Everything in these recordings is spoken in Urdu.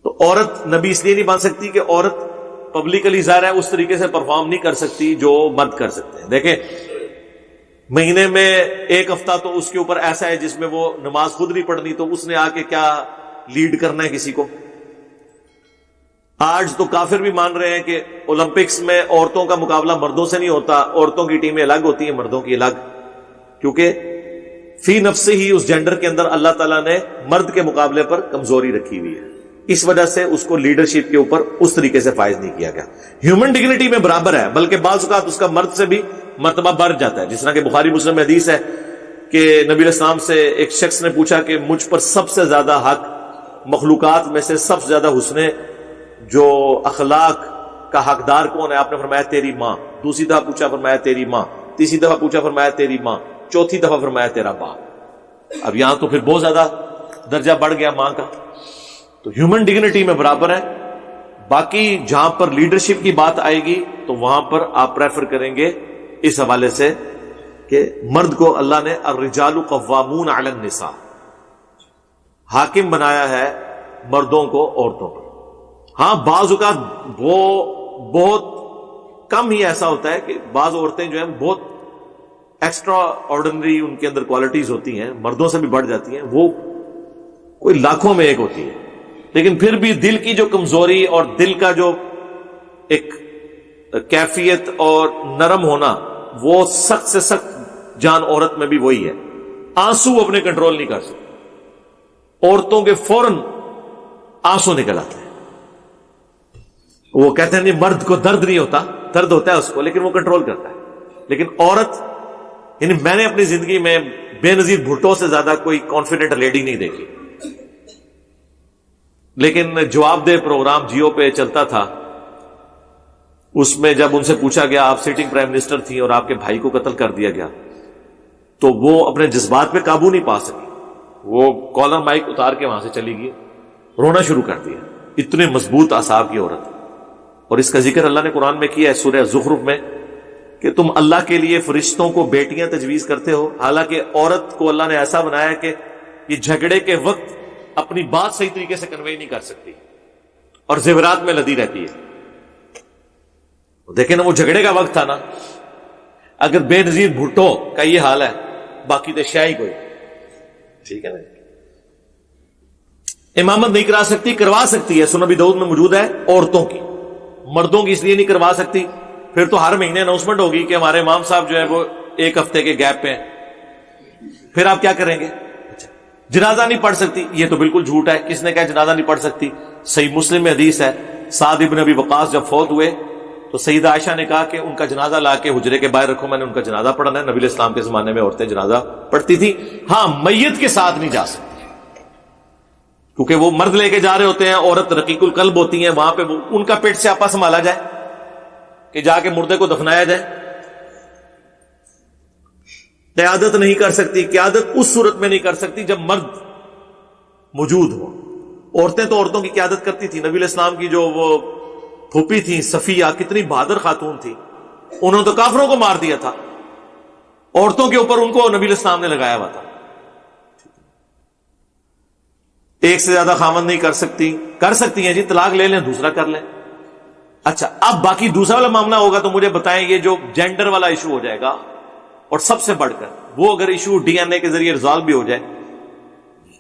تو عورت نبی اس لیے نہیں بن سکتی کہ عورت پبلکلی ظاہر ہے اس طریقے سے پرفارم نہیں کر سکتی جو مرد کر سکتے ہیں. دیکھیں مہینے میں ایک ہفتہ تو اس کے اوپر ایسا ہے جس میں وہ نماز خود نہیں پڑھنی, تو اس نے آ کے کیا لیڈ کرنا ہے کسی کو. آج تو کافر بھی مان رہے ہیں کہ اولمپکس میں عورتوں کا مقابلہ مردوں سے نہیں ہوتا, عورتوں کی ٹیمیں الگ ہوتی ہیں مردوں کی الگ, کیونکہ فی نفس ہی اس جینڈر کے اندر اللہ تعالیٰ نے مرد کے مقابلے پر کمزوری رکھی ہوئی ہے. اس وجہ سے اس کو لیڈرشپ کے اوپر اس طریقے سے فائز نہیں کیا گیا. ہیومن ڈگنیٹی میں برابر ہے, بلکہ بعض اوقات اس کا مرد سے بھی مرتبہ بڑھ جاتا ہے. جس طرح کہ بخاری مسلم میں حدیث ہے کہ نبی علیہ السلام سے ایک شخص نے پوچھا کہ مجھ پر سب سے زیادہ حق مخلوقات میں سے سب سے زیادہ حسن جو اخلاق کا حقدار کون ہے؟ آپ نے فرمایا تیری ماں. دوسری دفعہ پوچھا فرمایا تیری ماں. تیسری دفعہ پوچھا فرمایا تیری ماں. چوتھی دفعہ فرمایا تیرا باپ. اب یہاں تو پھر بہت زیادہ درجہ بڑھ گیا ماں کا. تو ہیومن ڈگنیٹی میں برابر ہے. باقی جہاں پر لیڈرشپ کی بات آئے گی تو وہاں پر آپ پریفر کریں گے اس حوالے سے کہ مرد کو اللہ نے الرجال قوامون علی النساء حاکم بنایا ہے مردوں کو عورتوں پر. ہاں بعض اوقات وہ بہت کم ہی ایسا ہوتا ہے کہ بعض عورتیں جو ہیں بہت ایکسٹرا آرڈنری ان کے اندر کوالٹیز ہوتی ہیں, مردوں سے بھی بڑھ جاتی ہیں, وہ کوئی لاکھوں میں ایک ہوتی ہے. لیکن پھر بھی دل کی جو کمزوری اور دل کا جو ایک کیفیت اور نرم ہونا, وہ سخت سے سخت جان عورت میں بھی وہی ہے. آنسو اپنے کنٹرول نہیں کر سکتے, عورتوں کے فوراً آنسو نکل آتے ہیں. وہ کہتے ہیں نہیں مرد کو درد نہیں ہوتا, درد ہوتا ہے اس کو لیکن وہ کنٹرول کرتا ہے. لیکن عورت, یعنی میں نے اپنی زندگی میں بے نظیر بھٹو سے زیادہ کوئی کانفیڈنٹ لیڈی نہیں دیکھی. لیکن جواب دہ پروگرام جیو پہ چلتا تھا, اس میں جب ان سے پوچھا گیا آپ سٹنگ پرائم منسٹر تھی اور آپ کے بھائی کو قتل کر دیا گیا, تو وہ اپنے جذبات پہ قابو نہیں پا سکی. وہ کالر مائک اتار کے وہاں سے چلی گئی, رونا شروع کر دیا. اتنے مضبوط اعصاب کی عورت. اور اس کا ذکر اللہ نے قرآن میں کیا ہے سورہ زخرف میں کہ تم اللہ کے لیے فرشتوں کو بیٹیاں تجویز کرتے ہو, حالانکہ عورت کو اللہ نے ایسا بنایا کہ یہ جھگڑے کے وقت اپنی بات صحیح طریقے سے کنوے نہیں کر سکتی اور زیورات میں لدی رہتی ہے. دیکھیں نا وہ جھگڑے کا وقت تھا نا, اگر بے نظیر بھٹو کا یہ حال ہے باقی تو شاہی کوئی ٹھیک ہے نا. امامت نہیں کرا سکتی, کروا سکتی ہے, سنن ابی داؤد میں موجود ہے عورتوں کی, مردوں کی اس لیے نہیں کروا سکتی. پھر تو ہر مہینے اناؤنسمنٹ ہوگی کہ ہمارے امام صاحب جو ہے وہ ایک ہفتے کے گیپ پہ ہیں. پھر آپ کیا کریں گے؟ جنازہ نہیں پڑھ سکتی, یہ تو بالکل جھوٹ ہے. کس نے کہا جنازہ نہیں پڑھ سکتی؟ صحیح مسلم میں حدیث ہے, سعد ابن ابی وقاص جب فوت ہوئے تو سیدہ عائشہ نے کہا کہ ان کا جنازہ لا کے حجرے کے باہر رکھو, میں نے ان کا جنازہ پڑھنا ہے. نبی علیہ السلام کے زمانے میں عورتیں جنازہ پڑھتی تھی. ہاں میت کے ساتھ نہیں جا سکتی کیونکہ وہ مرد لے کے جا رہے ہوتے ہیں, عورت رقیق القلب ہوتی ہیں, وہاں پہ ان کا پیٹ سے آپا سنبھالا جائے کہ جا کے مردے کو دفنایا جائے. قیادت نہیں کر سکتی. قیادت اس صورت میں نہیں کر سکتی جب مرد موجود ہو. عورتیں تو عورتوں کی قیادت کرتی تھی. نبی علیہ السلام کی جو وہ پھوپھی تھی صفیہ, کتنی بہادر خاتون تھی, انہوں نے تو کافروں کو مار دیا تھا. عورتوں کے اوپر ان کو نبی علیہ السلام نے لگایا ہوا تھا. ایک سے زیادہ خامند نہیں کر سکتی. کر سکتی ہیں جی, طلاق لے لیں, دوسرا کر لیں. اچھا اب باقی دوسرا والا معاملہ ہوگا تو مجھے بتائیں, یہ جو جینڈر والا ایشو ہو جائے گا, اور سب سے بڑھ کر وہ اگر ایشو ڈی این اے کے ذریعے ریزالو بھی ہو جائے,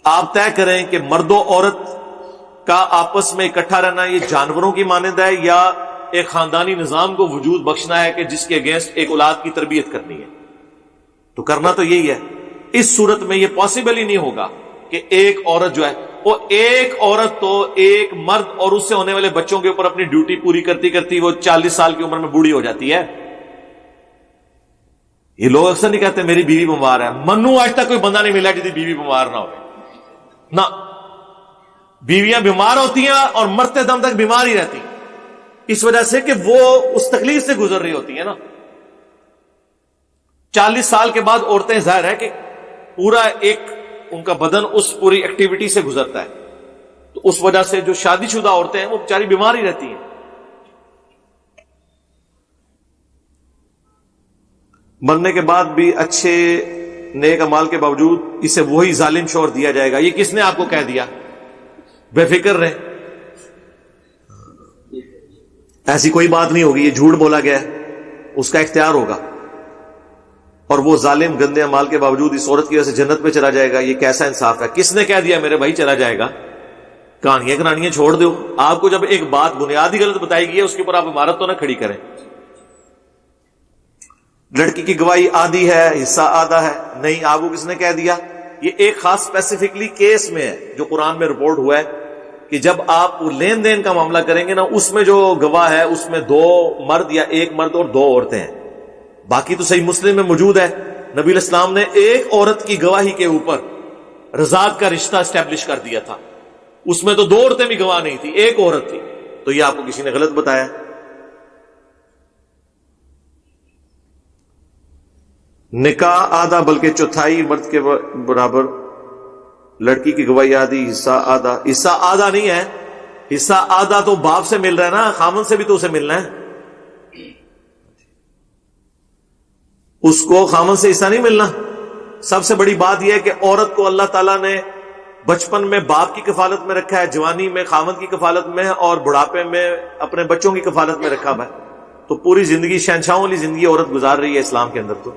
آپ طے کریں کہ مرد و عورت کا آپس میں اکٹھا رہنا یہ جانوروں کی مانند ہے یا ایک خاندانی نظام کو وجود بخشنا ہے کہ جس کے اگینسٹ ایک اولاد کی تربیت کرنی ہے. تو کرنا تو یہی ہے. اس صورت میں یہ پاسبل ہی نہیں ہوگا کہ ایک عورت جو ہے وہ ایک عورت تو ایک مرد اور اس سے ہونے والے بچوں کے اوپر اپنی ڈیوٹی پوری کرتی کرتی وہ 40 سال کی عمر میں بوڑھی ہو جاتی ہے. یہ لوگ اکثر نہیں کہتے میری بیوی بیمار ہے. منو آج تک کوئی بندہ نہیں ملا جس کی بیوی بیمار نہ ہو. نہ, بیویاں بیمار ہوتی ہیں اور مرتے دم تک بیمار ہی رہتی, اس وجہ سے کہ وہ اس تکلیف سے گزر رہی ہوتی ہیں نا. 40 سال کے بعد عورتیں ظاہر ہے کہ پورا ایک ان کا بدن اس پوری ایکٹیویٹی سے گزرتا ہے, تو اس وجہ سے جو شادی شدہ عورتیں ہیں وہ بیچاری بیمار ہی رہتی ہیں. مرنے کے بعد بھی اچھے نیک اعمال کے باوجود اسے وہی ظالم شوہر دیا جائے گا. یہ کس نے آپ کو کہہ دیا؟ بے فکر رہے, ایسی کوئی بات نہیں ہوگی، یہ جھوٹ بولا گیا ہے، اس کا اختیار ہوگا، اور وہ ظالم گندے اعمال کے باوجود اس عورت کی وجہ سے جنت میں چلا جائے گا. یہ کیسا انصاف ہے؟ کس نے کہہ دیا میرے بھائی چلا جائے گا؟ کہانیاں چھوڑ دو. آپ کو جب ایک بات بنیاد ہی غلط بتائی گئی ہے، اس کے اوپر آپ عمارت تو نہ کھڑی کریں. لڑکی کی گواہی آدھی ہے، حصہ آدھا ہے. نہیں، آپ کو کس نے کہہ دیا؟ یہ ایک خاص اسپیسیفکلی کیس میں ہے جو قرآن میں رپورٹ ہوا ہے کہ جب آپ لین دین کا معاملہ کریں گے نا، اس میں جو گواہ ہے اس میں 2 مرد یا 1 مرد اور 2 عورتیں ہیں. باقی تو صحیح مسلم میں موجود ہے، نبی علیہ السلام نے ایک عورت کی گواہی کے اوپر رضاعت کا رشتہ اسٹیبلش کر دیا تھا. اس میں تو 2 عورتیں بھی گواہ نہیں تھی، ایک عورت تھی. تو یہ آپ کو کسی نے غلط بتایا. نکاح آدھا بلکہ چوتھائی مرد کے برابر، لڑکی کی گواہی آدھی، حصہ آدھا. حصہ آدھا نہیں ہے، حصہ آدھا تو باپ سے مل رہا ہے نا، خامن سے بھی تو اسے ملنا ہے. اس کو خامن سے حصہ نہیں ملنا. سب سے بڑی بات یہ ہے کہ عورت کو اللہ تعالیٰ نے بچپن میں باپ کی کفالت میں رکھا ہے، جوانی میں خامن کی کفالت میں ہے، اور بڑھاپے میں اپنے بچوں کی کفالت میں رکھا ہے. تو پوری زندگی شہنشاہوں والی زندگی عورت گزار رہی ہے اسلام کے اندر. تو